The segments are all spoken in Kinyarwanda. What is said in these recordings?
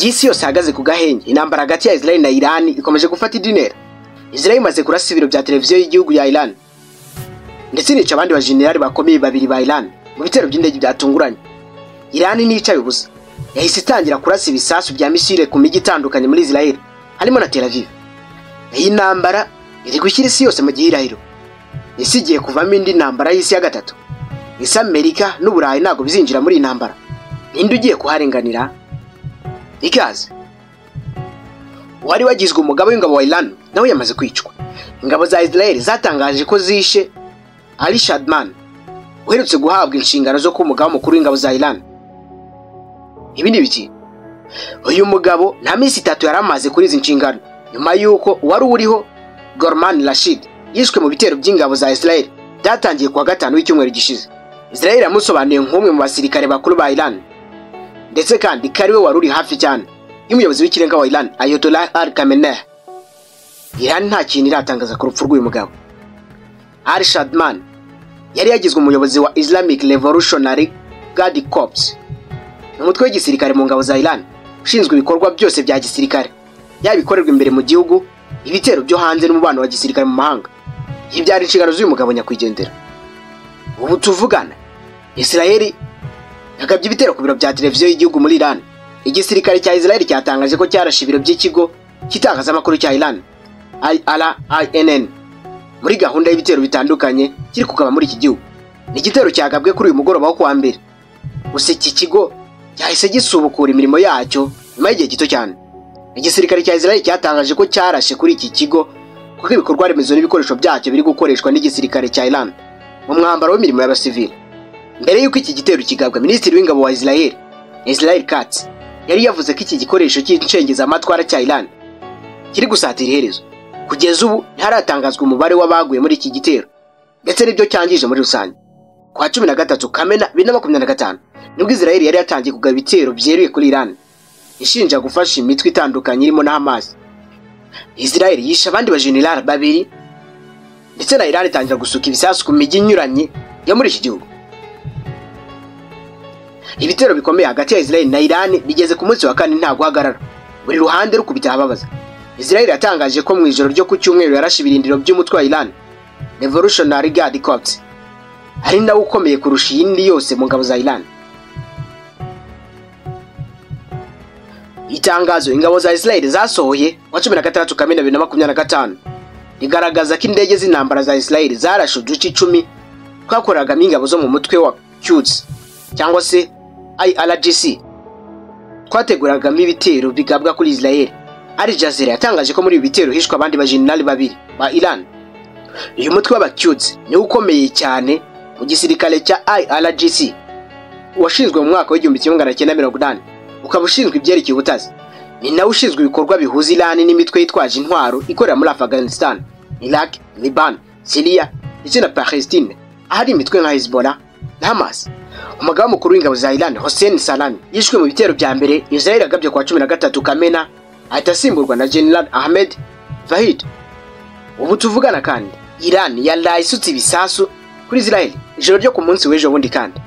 Igisi yose hagaze ku gahenge intambara hagati ya Israel na Iran ikomeje gufata idinera. Israel imaze kurasa ibiro bya televiziyo y'igihugu ya Iran ndetse nica abandi bajenerali bakomeye babiri ba Iran mu bitero by'indege byatunguranye. Iran nicaye ubusa yahise itangira kurasa ibisasu bya misile ku migi itandukanye muri Israel harimo na Tel Aviv. Iyi ntambara iri gushyira isi yose mu gihirahiro. Isi igiye kuvamo indi ntambara y'isi ya gatatu. Isi Amerika n'Uburayi ntago bizinjira muri iyi ntambara. Ninde ugiye kuharenganira? Ikaze. Wari wagizwe umugabo w'ingabo wa Iran nawe yamaze kwicwa. Ingabo za Israel zatangaje ko zishe Ali Shadman uherutse guhabwa inshingano zo kuba umugabo mukuru w'ingabo za Iran. Ibi ni biki? Uyu mugabo nta minsi 3 yaramaze kuri izi nshingano nyuma yuko wari uriho Gorman Rashid yishwe mu bitero by'ingabo za Israel byatangiye kuwa gatanu w'icyumweru gishize. Israel yamusobanuye nk'umwe mu basirikare bakuru ba Iran ndetse kandi kariwe wari uri hafi cyane y'umuyobozi w'ikirenga wa Iran Ayatollah Ali Khamenei. Iran nta kintu iratangaza ku rupfu rw'uyu mugabo. Ali Shadman yari yagizwe umuyobozi wa Islamic Revolutionary Guard Corps, umutwe w'igisirikare mu ngabo za Iran ushinzwe ibikorwa byose bya gisirikare yabikorerwa imbere mu gihugu, ibitero byo hanze n'umubano wa gisirikare mu mahanga. Ibi byari inshingano z'uyu mugabo nyakwigendera. Ubu tuvugana Israel yagabye ibitero ku biro bya televiziyo y'igihugu muri Iran. Igisirikare cya Israel cyatangaje ko cyarashe ibiro by'ikigo kitangazamakuru cya Iran IRINN muri gahunda y'ibitero bitandukanye kiri kugaba muri iki gihugu. Ni igitero cyagabwe kuri uyu mugoroba wo kuwa mbere. Gusa iki kigo cyahise gisubukura imirimo yacyo nyuma y'igihe gito cyane. Igisirikare cya Israel cyatangaje ko cyarashe kuri iki kigo kuko ibikorwa remezo n'ibikoresho byacyo biri gukoreshwa n'igisirikare cya Iran mu mwambaro w'imirimo y'abasivili. Mbere y'uko iki gitero kigabwa, Minisitiri w'ingabo wa Israel Katz yari yavuze ko iki gikoresho cy'incengeza amatwara cya Iran kiri gusatira iherezo. Kugeza ubu ntaratangazwa umubare w'abaguye muri iki gitero ndetse n'ibyo cyangije muri rusange. Kwa 13 Kamena 2025 nibwo Israel yari yatangiye kugaba ibitero byeruye kuri Iran ishinja gufasha imitwe itandukanye irimo na Hamas. Israel yishe abandi bajenerali babiri ndetse na Iran itangira gusuka ibisasu ku migi inyuranye yo muri iki gihugu. Ibitero bikomeye hagati ya Israel na Iran bigeze ku munsi wa kane nta guhagarara, buri ruhande rukubita ababaza. Israel yatangaje ko mu ijoro ryo ku cyumweru yarashe ibirindiro by'umutwe wa Iran Revolutionary Guard Corps, ari nawo ukomeye kurusha iyindi yose mu ngabo za Iran. Itangazo ingabo za Israel zasohoye wa 16 Kamena 2025 rigaragaza ko indege z'intambara za Israel zarashe uduce 10 twakoreragamo ingabo zo mu mutwe wa Quds cyangwa se IRGC twateguragamo ibitero bigabwa kuri Israel. Al Jazeera yatangaje ko muri ibi bitero hishwe abandi bajenerali babiri ba Iran. Uyu mutwe wa Quds ni ukomeye cyane mu gisirikare cya IRGC washinzwe mu mwaka w'1980 ukaba ushinzwe ibyerekeye ubutazi. Ni nawe ushinzwe ibikorwa bihuza Iran n'imitwe yitwaje intwaro ikorera muri Afghanistan, Iraq, Liban, Syria ndetse na Palestine ahari imitwe nka Hezbollah na Hamas. Umugaba mukuru w'ingabo za Iran Hossein Salami yishwe mu bitero bya mbere Israel yagabye kwa 13 Kamena ahita asimburwa na General Ahmed Vahid. Ubu tuvugana kandi Iran yaraye isutse ibisasu kuri Israel ijoro ryo ku munsi w'ejo bundi kandi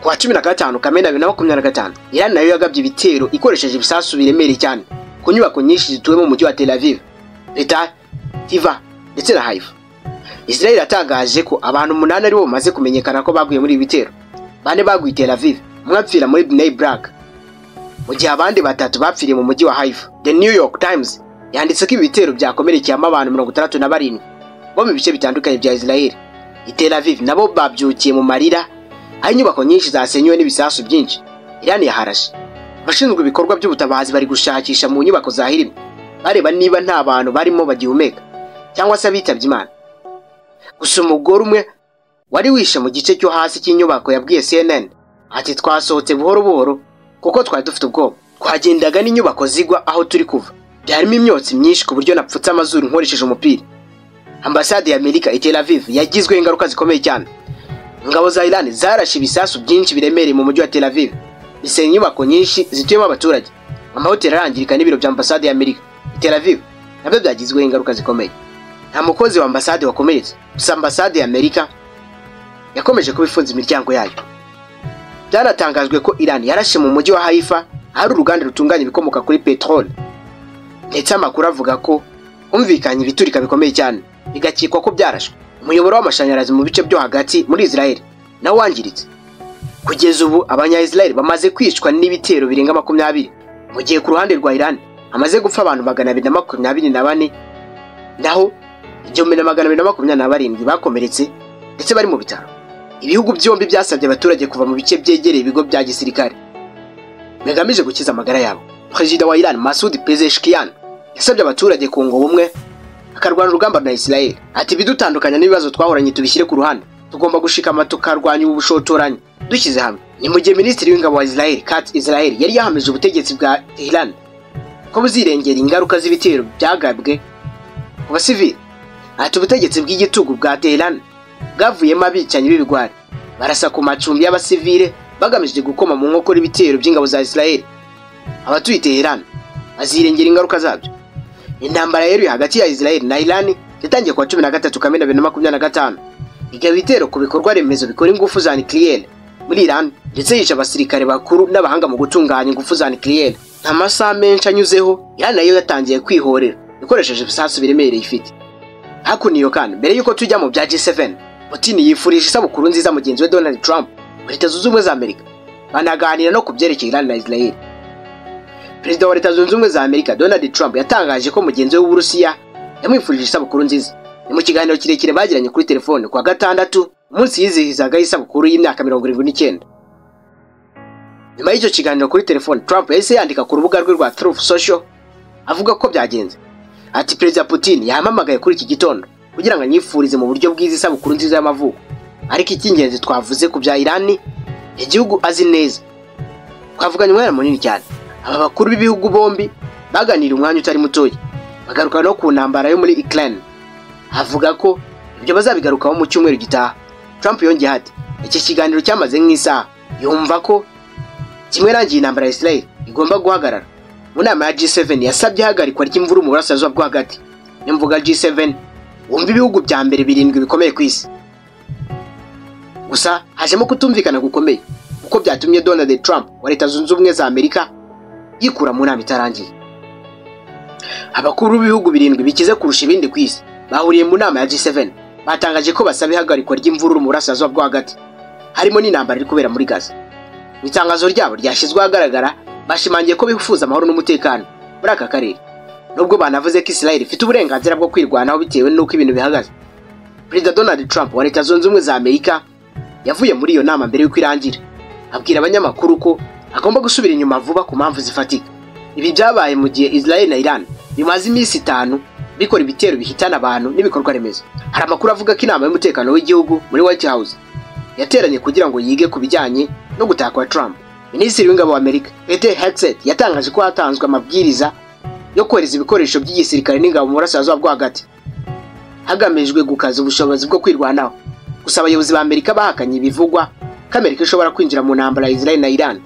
kwa 15 Kamena 2025 Iran nayo yagabye ibitero ikoresheje ibisasu biremereye cyane ku nyubako nyinshi zituwe mu mujyi wa Tel Aviv, Beta, Tiva ndetse na Haifa. Israel yatangaje ko abantu 8 aribo bamaze kumenyekana ko baguye muri ibi bitero. 4 baguye Tel Aviv, umwe apfira muri Bnei Brak, mu gihe abandi 3 bapfiriye mu mujyi wa Haifa. The New York Times yanditse ko ibitero byakomerekeyemo abantu 67 bo mu bice bitandukanye bya Israel. I Tel Aviv nabo babyukiye mu marira, aho inyubako nyinshi zasenywe n'ibisasu byinshi. Iran yaharashe. Abashinzwe ibikorwa by'ubutabazi bari gushakisha mu nyubako zahirimye bareba niba nta bantu barimo bagihumeka cyangwa se abitabye Imana. Gusa umugore umwe wari wishe mu gice cyo hasi cy'inyubako yabwiye CNN ati twasohotse buhoro buhoro kuko twari dufite ubwoba. Twagendaga n'inyubako zigwa aho turi kuva. Byarimo imyotsi myinshi ku buryo napfutse amazuru nkoresheje umupira. Ambasade ya Amerika i Tel Aviv yagizwe ingaruka zikomeye cyane. Ingabo za Iran zarashe ibisasu byinshi biremereye mu mujyi wa Tel Aviv, bisenya inyubako nyinshi zituyemo abaturage. Amahoteli arangirika n'ibiro bya ambasade ya Amerika i Tel Aviv nabyo byagizwe ingaruka zikomeye. Nta mukozi wa ambasade wakomeretse, gusa ambasade ya Amerika yakomeje kubifunza imiryango yayo. Byaratangajwe ko Iran yarashe mu mujyi wa Haifa hari uruganda rutunganya ibikomoka kuri peteroli, ndetse amakuru avuga ko humvikanye ibiturika bikomeye cyane, bigakekwa ko byarashwe. Umuyoboro w'amashanyarazi mu bice byo hagati muri Israel nawo wangiritse. Kugeza ubu abanya-Israel bamaze kwicwa n'ibitero birenga 20, mu gihe ku ruhande rwa Iran hamaze gupfa abantu 224, naho 1227 bakomeretse ndetse bari mu bitaro. Ibihugu byombi byasabye abaturage kuva mu bice byegereye ibigo bya gisirikare bigamije gukiza amagara yabo. Perezida wa Iran Masoud Pezeshkian yasabye abaturage kunga ubumwe akarwana urugamba na Israel. Ati bidutandukanya n'ibibazo twahoranye tubishyire ku ruhande, tugomba gushikama tukarwanya ubushotoranyi dushyize hamwe. Ni mu gihe Minisitiri w'ingabo wa Israel Katz Israel yari yahamije ubutegetsi bwa Tehran ko buzirengera ingaruka z'ibitero byagabwe ku basivili. Ati ubutegetsi bw'igitugu bwa Tehran bwavuyemo abicanyi b'ibigwari barasa ku macumbi y'abasivile bagamije gukoma mu nkokora ibitero by'ingabo za Israel. Abatuye Tehran bazirengera ingaruka zabyo. Intambara yari hagati ya Israel na Iran yatangiye kwa 13 Kamena 2025, igaba ibitero ku bikorwa remezo bikora ingufu za nucleaire muri Iran, ndetse yica abasirikare bakuru n'abahanga mu gutunganya ingufu za nucleaire. Nta masaha menshi anyuzeho Iran nayo yatangiye kwihorera ikoresheje ibisasu biremereye ifite. Hakuniyo kandi mbere yuko tujya mu bya G7, Putin yifurije isabukuru nziza mugenzi we Donald Trump muri Leta Zunze Ubumwe za Amerika, banaganira no kubyerekeye Iran na Israel. Perezida wa Leta Zunze Ubumwe za Amerika Donald Trump yatangaje ko mugenzi we w'Uburusiya yamwifurije isabukuru nziza. Ni mu kiganiro kirekire bagiranye kuri telefone kwa gatandatu umunsi yizihizaga isabukuru y'imyaka 79. Nyuma y'icyo kiganiro kuri telefone, Trump yahise yandika ku rubuga rwe rwa Truth Social avuga ko byagenze. Ati Perezida Putin yahamamagaye kuri iki gitondo kugira ngo anyifurize mu buryo bwiza isabukuru nziza y'amavuko, ariko icy'ingenzi twavuze ku bya Iran igihugu azi neza. Twavuganye umwanya munini cyane. Aba bakuru b'ibihugu bombi baganira umwanya utari mutoya, bagaruka no ku ntambara yo muri Ukraine. Avuga ko ibyo bazabigarukaho mu cyumweru gitaha. Trump yongeye ati iki kiganiro cyamaze nk'isaha, yumva ko kimwe rangiye intambara ya Israel igomba guhagarara. Mu nama ya G7 yasabye ihagarikwa ry'imvuru mu burasirazuba bwo hagati. Nimvuga G7 wumva ibihugu bya mbere 7 bikomeye ku isi. Gusa hajemo kutumvikana gukomeye uko byatumye Donald Trump wa Leta Zunze Ubumwe za Amerika yikura mu nama itarangiye. Abakuru b'ibihugu 7 bikize kurusha ibindi ku isi bahuriye mu nama ya G7 batangaje ko basaba ihagarikwa ry'imvururu mu burasirazuba bwo hagati, harimo n'intambara iri kubera muri Gaza. Itangazo ryabo ryashyizwe ahagaragara bashimangiye ko bifuza amahoro n'umutekano muri aka karere, nubwo banavuze ko Israel ifite uburenganzira bwo kwirwanaho bitewe n'uko ibintu bihagaze. Perezida Donald Trump wa Leta Zunze Ubumwe za Amerika yavuye muri iyo nama mbere y'uko irangira, abwira abanyamakuru ko agomba gusubira inyuma vuba ku mpamvu zifatika. Ibi byabaye mu gihe Israel na Iran bimaze iminsi 5 bikora ibitero bihitana abantu n'ibikorwa remezo. Hari amakuru avuga ko inama y'umutekano w'igihugu muri White House yateranye kugira ngo yige ku bijyanye no gutaka kwa Trump. Minisitiri w'ingabo wa Amerika Pete Hegseth yatangaje ko hatanzwe amabwiriza yo kohereza ibikoresho by'igisirikare n'ingabo mu burasirazuba bwo hagati hagamijwe gukaza ubushobozi bwo kwirwanaho. Gusa abayobozi ba Amerika bahakanye ibivugwa ko Amerika ishobora kwinjira mu ntambara ya Israel na Iran.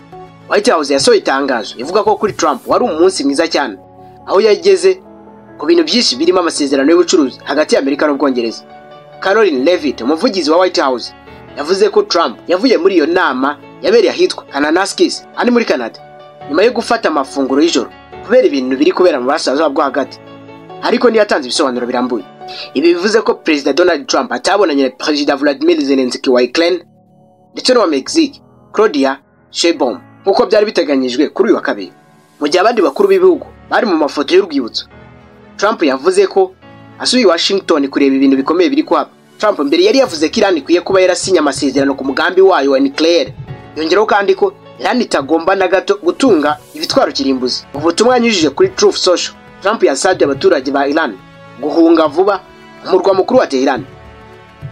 White House yasohoye itangazo ivuga ko kuri Trump wari umunsi mwiza cyane, aho yageze ku bintu byinshi birimo amasezerano y'ubucuruzi hagati ya Amerika n'Ubwongereza. Caroline Leavitt, umuvugizi wa White House, yavuze ko Trump yavuye muri iyo nama yabereye ahitwa Kananaskis ari muri Canada nyuma yo gufata amafunguro y'ijoro kubera ibintu biri kubera mu burasirazuba bwo hagati, ariko ntiyatanze ibisobanuro birambuye. Ibi bivuze ko Perezida Donald Trump atabonanye na Perezida Vladimir Zelensky wa Ukraine ndetse n'uwa Mexique Claudia Sheinbaum nk'uko byari biteganyijwe kuri uyu wa kabiri. Mu gihe abandi bakuru b'ibihugu bari mu mafoto y'urwibutso, Trump yavuze ko asubiye Washington kureba ibintu bikomeye biri kuhaba. Trump mbere yari yavuze ko Iran ikwiye kuba yarasinya amasezerano ku mugambi wayo wa nucleaire, yongeraho kandi ko Iran itagomba na gato gutunga ibitwaro kirimbuzi. Mu butumwa yanyujije kuri Truth Social, Trump yasabye abaturage ba Iran guhunga vuba umurwa mukuru wa Tehran,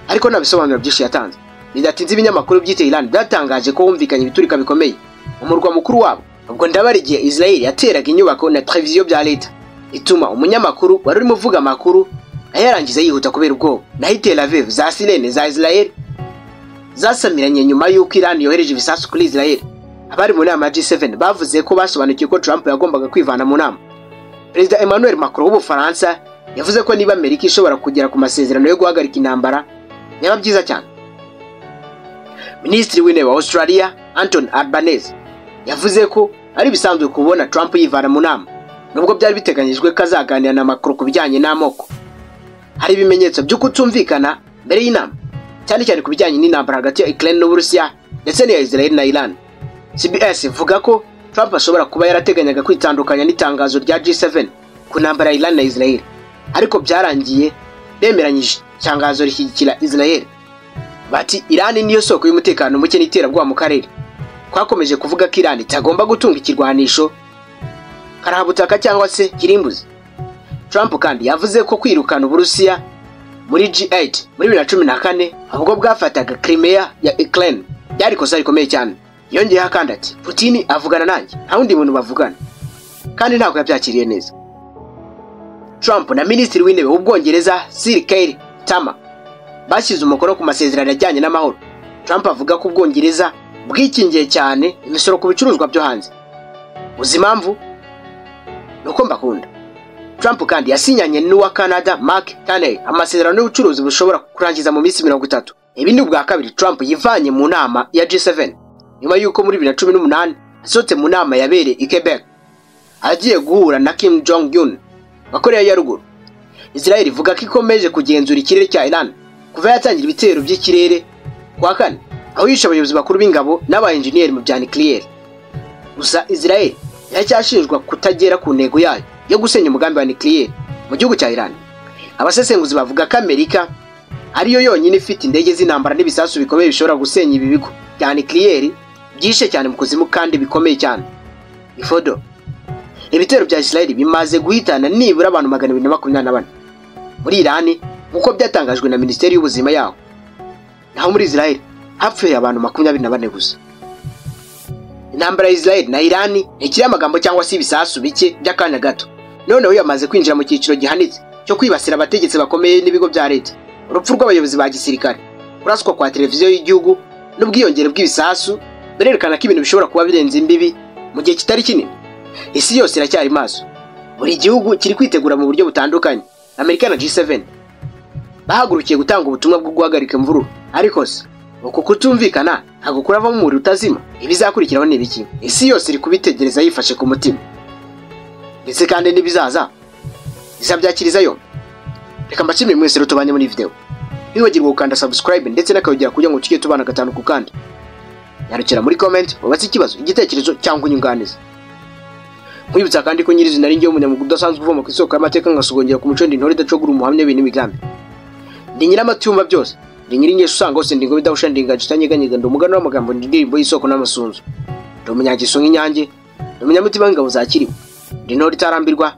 ariko nta bisobanuro byinshi yatanze. Bidatinze ibinyamakuru by'ite Iran byatangaje ko humvikanye ibiturika bikomeye umurwa mukuru wabo. Ubwo ndabarigiye Israel yateraga inyubako na televiziyo bya leta, ituma umunyamakuru wari urimo uvuga amakuru ayarangiza yihuta kubera ubwoba. Naho Tel Aviv za sirene za Israel zasamiranye nyuma y'uko Iran yohereje ibisasu kuri Israel. Abari mu nama ya G7 bavuze ko basobanukiye ko Trump yagombaga kwivana mu nama. Perezida Emmanuel Macron w'Ubufaransa yavuze ko niba Amerika ishobora kugera ku masezerano yo guhagarika intambara yaba byiza cyane. Minisitiri w'intebe wa Australia Anthony Albanese yavuze ko ari bisanzwe kubona Trump yivana mu nama nubwo byari biteganyijwe ko azaganira na Macron ku bijyanye n'amoko. Hari ibimenyetso byo kutumvikana mbere y'inama, cyane cyane ku bijyanye n'intambara hagati ya Ukraine n'Uburusiya ndetse n'iya Israel na Iran. CBS ivuga ko Trump ashobora kuba yarateganyaga kwitandukanya n'itangazo rya G7 ku ntambara ya Iran na Israel, ariko byarangiye bemeranyije itangazo rishyigikira Israel. Bati Iran niyo soko y'umutekano muke n'iterabwoba mu karere. Twakomeje kuvuga ko Iran itagomba gutunga ikirwanisho karahabutaka cyangwa se kirimbuzi. Trump kandi yavuze ko kwirukana Uburusiya muri G8 muri 2014 ahubwo bwafataga Crimea ya Ukraine byari kosa rikomeye cyane. Yongeyeho kandi ati Putin avugana nanjye nta wundi muntu bavugana, kandi ntabwo yabyakiriye neza. Trump na Minisitiri w'Intebe w'Ubwongereza Sir Keir Starmer bashyize umukono ku masezerano ajyanye n'amahoro. Trump avuga ko Ubwongereza bwikingiye cyane imisoro ku bicuruzwa byo hanze. Uzi impamvu? Nuko mbakunda. Trump kandi yasinyanye n'uwa Canada Mark Carney amasezerano y'ubucuruzi bushobora kurangiza mu minsi 30. Ibi ni ubwa kabiri Trump yivanye mu nama ya G7 nyuma y'uko muri 2018 asohotse mu nama yabereye i Quebec agiye guhura na Kim Jong Un wa Korea ya Ruguru. Israel ivuga ko ikomeje kugenzura ikirere cya Iran kuva yatangira ibitero by'ikirere kwa kane, aho yishe abayobozi bakuru b'ingabo n'abaengineer mu bya nuclear. Gusa Israel yacyashinjwa kutagera ku ntego yayo yo gusenya umugambi wa nuclear mu gihugu cya Iran. Abasesenguzi bavuga ko Amerika ariyo yonyine ifite indege z'intambara n'ibisasu bikomeye bishobora gusenya ibi bigo bya nuclear byishe cyane mu kuzimu kandi bikomeye cyane. Ifodo ibitero bya Israel bimaze guhitana nibura abantu 224 muri Iran nkuko byatangajwe na Minisiteri y'Ubuzima yaho, naho muri Israel hapfuye abantu 24 gusa. Intambara ya Israel na Iran ikiri amagambo cyangwa se ibisasu bike by'akanya gato, noneho yamaze kwinjira mu cyiciro gihanitse cyo kwibasira abategetsi bakomeye n'ibigo bya leta. Urupfu rw'abayobozi ba gisirikare, kuraswa kwa televiziyo y'igihugu n'ubwiyongere bw'ibisasu berekana ko ibintu bishobora kuba birenze imbibi mu gihe kitari kinini. Isi yose iracyari maso, buri gihugu kiri kwitegura mu buryo butandukanye. Amerika na G7 bahagurukiye gutanga ubutumwa bwo guhagarika imvururu, ariko se uko kutumvikana ntabwo kuravamo umuriro utazima. Ibizakurikiraho ni biki? Isi yose iri kubitegereza yifashe ku mutima, ndetse kandi n'ibizaza izabyakiriza yo. Reka mbashimire mwese rutubanye muri video, ntiwibagirwe gukanda subscribe ndetse n'akayogera kugira ngo tujye tubana gatanu ku kandi. Nyarukira muri comment ubatse ikibazo, igitekerezo cyangwa inyunganizi. Mwibutsa kandi ko nyirizina ari ngiye umunyamugu udasanzwe uvoma ku isoko y'amateka ngasogongera ku muco ndintore idacogura umuhamya w'ibintu imigambi. Ndi nyiramatumba byose, ndi nyirinyesha usanga hose ndingo bidahusha ndingaje itanyeganyega, ndi umugano w'amagambo n'indirimbo y'isoko n'amasunzu. Ndi umunyagiso nk'inyange, ndi umunyamutima w'ingabo zakiriwe, ndi ntore itarambirwa,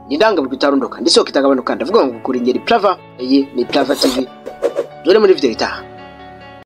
ndi ndangabirwa itarundoka, ndi soko itagabanuka. Ndavuga ngo kuri ngeri Plava, iyi ni Plava TV. Dore muri video itaha.